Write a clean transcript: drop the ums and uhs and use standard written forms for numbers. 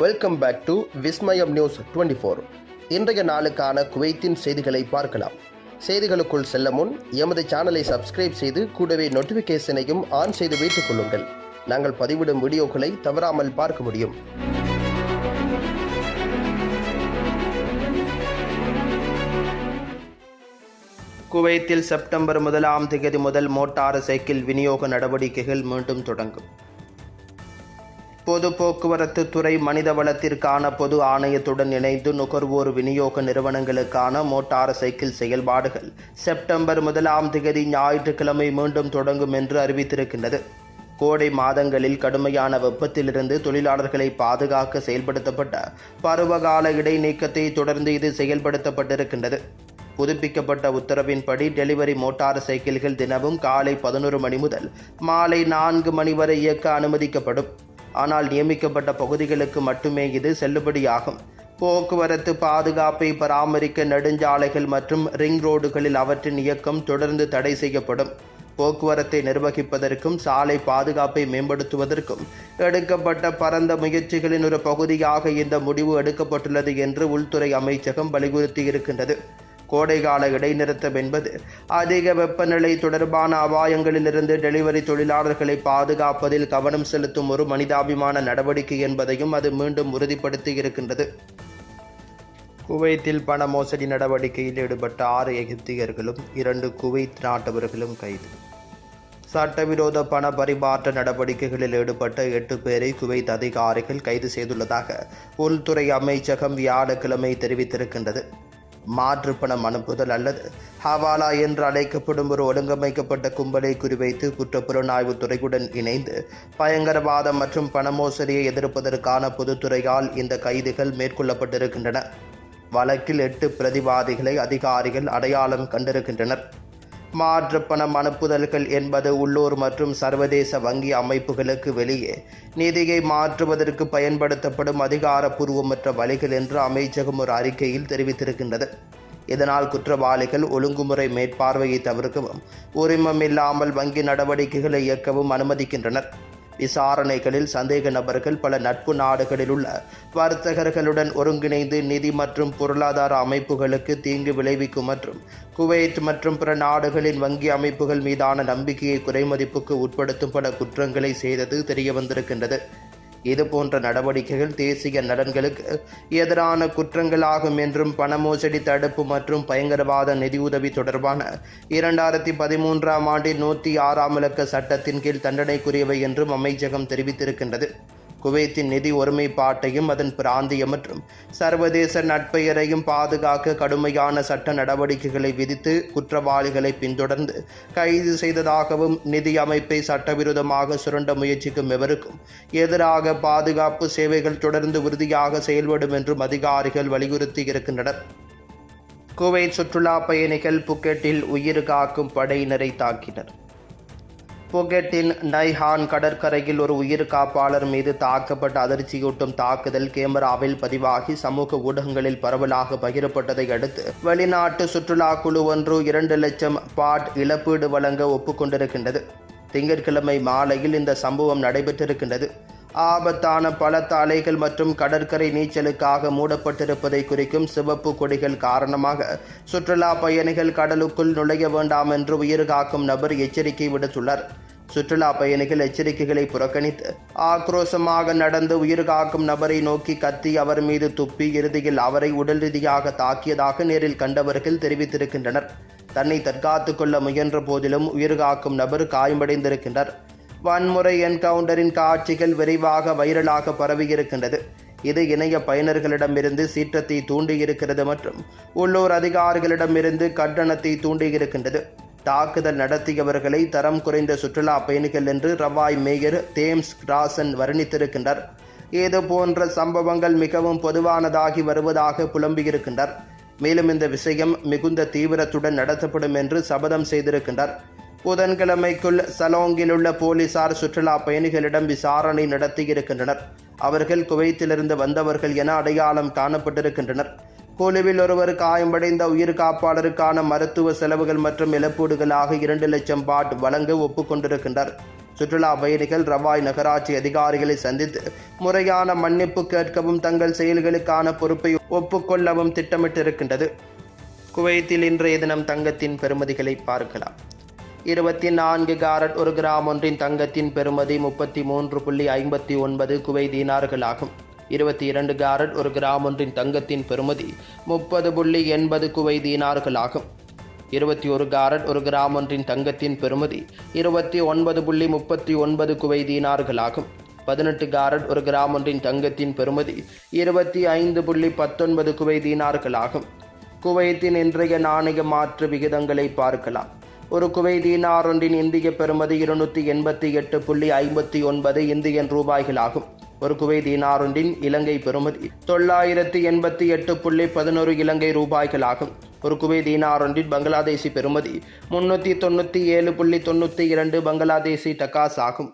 Welcome back to Vismayam news 24. இன்றைய நாளுக்கான குவைத்தின் செய்திகளை பார்க்கலாம். செய்திகளுக்குள் செல்ல முன் எமது சேனலை சப்ஸ்கிரைப் செய்து கூடவே நோட்டிஃபிகேஷனையும் ஆன் செய்து வைத்துக் கொள்ளுங்கள். நாங்கள் பதிவிடும் வீடியோக்களை தவறாமல் பார்க்க முடியும். குவைத்தில் செப்டம்பர் 1 முதல் மோட்டார் சைக்கிள் விநியோக நடவடிக்கைகள் மீண்டும் தொடங்கும். பொது போக்குவரத்து துறை மனித வளத்திற்கான பொது ஆணையத்துடன் இணைந்து நுகர்வோர் விநியோக நிறுவனங்களுக்கான மோட்டார் சைக்கிள் செயல்பாடுகள் செப்டம்பர் 1 ஞாயிற்றுக்கிழமை மீண்டும் தொடங்கும் என்று அறிவித்திருக்கின்றது. கோடை மாதங்களில் கடுமையான வெப்பத்திலிருந்து தொழிலாளர்களை பாதுகாக்க செயல்படுத்தப்பட்ட பருவகால இடைநீக்கத்தை தொடர்ந்து இது செயல்படுத்தப்பட்டிருக்கின்றது. புதுப்பிக்கப்பட்ட உத்தரவின்படி டெலிவரி மோட்டார் சைக்கிள்கள் தினமும் காலை 11 மணி முதல் மாலை 4 மணி வரை இயக்க அனுமதிக்கப்படும். ஆனால் நியமிக்கப்பட்ட பகுதிகளுக்கு மட்டுமே இது செல்லுபடியாகும். போக்குவரத்து பாதுகாப்பை பராமரிக்க நெடுஞ்சாலைகள் மற்றும் ரிங் ரோடுகளில் அவற்றின் இயக்கம் தொடர்ந்து தடை செய்யப்படும். போக்குவரத்தை நிர்வகிப்பதற்கும் சாலை பாதுகாப்பை மேம்படுத்துவதற்கும் எடுக்கப்பட்ட பரந்த முயற்சிகளின் ஒரு பகுதியாக இந்த முடிவு எடுக்கப்பட்டுள்ளது என்று உள்துறை அமைச்சகம் வலியுறுத்தியிருக்கின்றது. கோடைகால இடைநிறுத்தம் என்பது அதிக வெப்பநிலை தொடர்பான அபாயங்களிலிருந்து டெலிவரி தொழிலாளர்களை பாதுகாப்பதில் கவனம் செலுத்தும் ஒரு மனிதாபிமான நடவடிக்கை என்பதையும் அது மீண்டும் உறுதிப்படுத்தி இருக்கின்றது. குவைத்தில் பண மோசடி நடவடிக்கையில் ஈடுபட்ட 6 எகிப்தியர்களும் 2 குவைத் நாட்டவர்களும் கைது. சட்டவிரோத பண பரிமாற்ற நடவடிக்கைகளில் ஈடுபட்ட 8 பேரை குவைத் அதிகாரிகள் கைது செய்துள்ளதாக உள்துறை அமைச்சகம் வியாழக்கிழமை தெரிவித்திருக்கின்றது. மாற்று பணம் அனுப்புதல் அல்லது ஹவாலா என்று அழைக்கப்படும் ஒரு ஒழுங்கமைக்கப்பட்ட கும்பலை குறிவைத்து குற்றப்புலனாய்வு துறையுடன் இணைந்து பயங்கரவாதம் மற்றும் பண மோசடியை எதிர்ப்பதற்கான பொதுத்துறையால் இந்த கைதுகள் மேற்கொள்ளப்பட்டிருக்கின்றன. வழக்கில் 8 பிரதிவாதிகளை அதிகாரிகள் அடையாளம் கண்டிருக்கின்றனர். மாற்று பணம் அனுப்புதல்கள் என்பது உள்ளூர் மற்றும் சர்வதேச வங்கி அமைப்புகளுக்கு வெளியே நிதியை மாற்றுவதற்கு பயன்படுத்தப்படும் அதிகாரப்பூர்வமற்ற வழிகள் என்று அமைச்சகம் ஒரு அறிக்கையில் தெரிவித்திருக்கின்றது. இதனால் குற்றவாளிகள் ஒழுங்குமுறை மேற்பார்வையை தவிர்க்கவும் உரிமம் இல்லாமல் வங்கி நடவடிக்கைகளை இயக்கவும் அனுமதிக்கின்றனர். விசாரணைகளில் சந்தேக நபர்கள் பல நட்பு நாடுகளில் உள்ள வர்த்தகர்களுடன் ஒருங்கிணைந்து நிதி மற்றும் பொருளாதார அமைப்புகளுக்கு தீங்கு விளைவிக்கும் மற்றும் குவைத் மற்றும் பிற நாடுகளின் வங்கி அமைப்புகள் மீதான நம்பிக்கையை குறைமதிப்புக்கு உட்படுத்தும் பல குற்றங்களை செய்தது தெரியவந்திருக்கின்றது. இதுபோன்ற நடவடிக்கைகள் தேசிய நலன்களுக்கு எதிரான குற்றங்களாகும் என்றும் பண மோசடி தடுப்பு மற்றும் பயங்கரவாத நிதியுதவி தொடர்பான 2013ஆம் ஆண்டின் 106ஆம் இலக்க சட்டத்தின் கீழ் தண்டனைக்குரியவை என்றும் அமைச்சகம் தெரிவித்திருக்கின்றது. குவைத்தின் நிதி ஒருமைப்பாட்டையும் அதன் பிராந்திய மற்றும் சர்வதேச நட்பெயரையும் பாதுகாக்க கடுமையான சட்ட நடவடிக்கைகளை விதித்து குற்றவாளிகளை பின்தொடர்ந்து கைது செய்ததாகவும் நிதி அமைப்பை சட்டவிரோதமாக சுரண்ட முயற்சிக்கும் எவருக்கும் எதிராக பாதுகாப்பு சேவைகள் தொடர்ந்து உறுதியாக செயல்படும் என்றும் அதிகாரிகள் வலியுறுத்தி இருக்கின்றனர். குவைத் சுற்றுலா பயணிகள் புக்கெட்டில் உயிர் காக்கும் படையினரை தாக்கினர். புக்கெட்டின் நைஹான் கடற்கரையில் ஒரு உயிர் காப்பாளர் மீது தாக்கப்பட்ட அதிர்ச்சியூட்டும் தாக்குதல் கேமராவில் பதிவாகி சமூக ஊடகங்களில் பரவலாக பகிரப்பட்டதை அடுத்து வெளிநாட்டு சுற்றுலா குழு ஒன்று 2 லட்சம் பாட் இழப்பீடு வழங்க ஒப்புக்கொண்டிருக்கின்றது. திங்கட்கிழமை மாலையில் இந்த சம்பவம் நடைபெற்றிருக்கின்றது. ஆபத்தான பலத்த அலைகள் மற்றும் கடற்கரை நீச்சலுக்காக மூடப்பட்டிருப்பதை குறிக்கும் சிவப்பு கொடிகள் காரணமாக சுற்றுலா பயணிகள் கடலுக்குள் நுழைய வேண்டாம் என்று உயிர் காக்கும் நபர் எச்சரிக்கை விடுத்துள்ளார். சுற்றுலா பயணிகள் எச்சரிக்கைகளை புறக்கணித்து ஆக்ரோஷமாக நடந்து உயிர் காக்கும் நபரை நோக்கி கத்தி அவர் மீது துப்பி இறுதியில் அவரை உடல் ரீதியாக தாக்கியதாக நேரில் கண்டவர்கள் தெரிவித்திருக்கின்றனர். தன்னை தற்காத்துக் கொள்ள முயன்ற போதிலும் உயிர் காக்கும் நபர் காயமடைந்திருக்கின்றார். வன்முறை என்கவுண்டரின் காட்சிகள் விரைவாக வைரலாக பரவியிருக்கின்றது. இது இணைய பயனர்களிடமிருந்து சீற்றத்தை தூண்டியிருக்கிறது மற்றும் உள்ளூர் அதிகாரிகளிடமிருந்து கண்டனத்தை தூண்டியிருக்கின்றது. தாக்குதல் நடத்தியவர்களை தரம் குறைந்த சுற்றுலா பயணிகள் என்று ரவாய் மேயர் தேம்ஸ் ராசன் வர்ணித்திருக்கின்றார். இது போன்ற சம்பவங்கள் மிகவும் பொதுவானதாகி வருவதாக புலம்பியிருக்கின்றார். மேலும் இந்த விஷயம் மிகுந்த தீவிரத்துடன் நடத்தப்படும் என்று சபதம் செய்திருக்கின்றார். புதன்கிழமைக்குள் சலோங்கில் உள்ள போலீசார் சுற்றுலா பயணிகளிடம் விசாரணை நடத்தியிருக்கின்றனர். அவர்கள் குவைத்திலிருந்து வந்தவர்கள் என அடையாளம் காணப்பட்டிருக்கின்றனர். குழுவில் ஒருவர் காயமடைந்த உயிர் காப்பாளருக்கான மருத்துவ செலவுகள் மற்றும் இழப்பீடுகளாக 2 லட்சம் பாட் வழங்க ஒப்புக்கொண்டிருக்கின்றார். சுற்றுலா பயணிகள் ரவாய் நகராட்சி அதிகாரிகளை சந்தித்து முறையான மன்னிப்பு கேட்கவும் தங்கள் செயல்களுக்கான பொறுப்பை ஒப்புக்கொள்ளவும் திட்டமிட்டிருக்கின்றது. குவைத்தில் இன்றைய தினம் தங்கத்தின் பெறுமதிகளை பார்க்கலாம். 24 கேரட் 1 கிராம் ஒன்றின் தங்கத்தின் பெறுமதி 33.59 குவைத் தீனார்களாகும். 22 கேரட் 1 கிராம் ஒன்றின் தங்கத்தின் பெறுமதி 30.80 குவைத் தீனார்களாகும். 21 கேரட் 1 கிராம் ஒன்றின் தங்கத்தின் பெறுமதி 29.39 குவைத் தீனார்களாகும். 18 கேரட் 1 கிராம் ஒன்றின் தங்கத்தின் பெறுமதி 25.19 குவைத் தீனார்களாகும். குவைத்தின் இன்றைய நாணய மாற்று விகிதங்களை பார்க்கலாம். ஒரு குவைத் தீனார் ஒன்றின் இந்திய பெறுமதி 288.59 இந்தியன் ரூபாய்களாகும். ஒரு குவைத் தீனார் ஒன்றின் இலங்கை பெறுமதி 988.11 இலங்கை ரூபாய்களாகும். ஒரு குவைத் தீனார் ஒன்றின் பங்களாதேசி பெறுமதி 397.92 பங்களாதேசி டகாஸ் ஆகும்.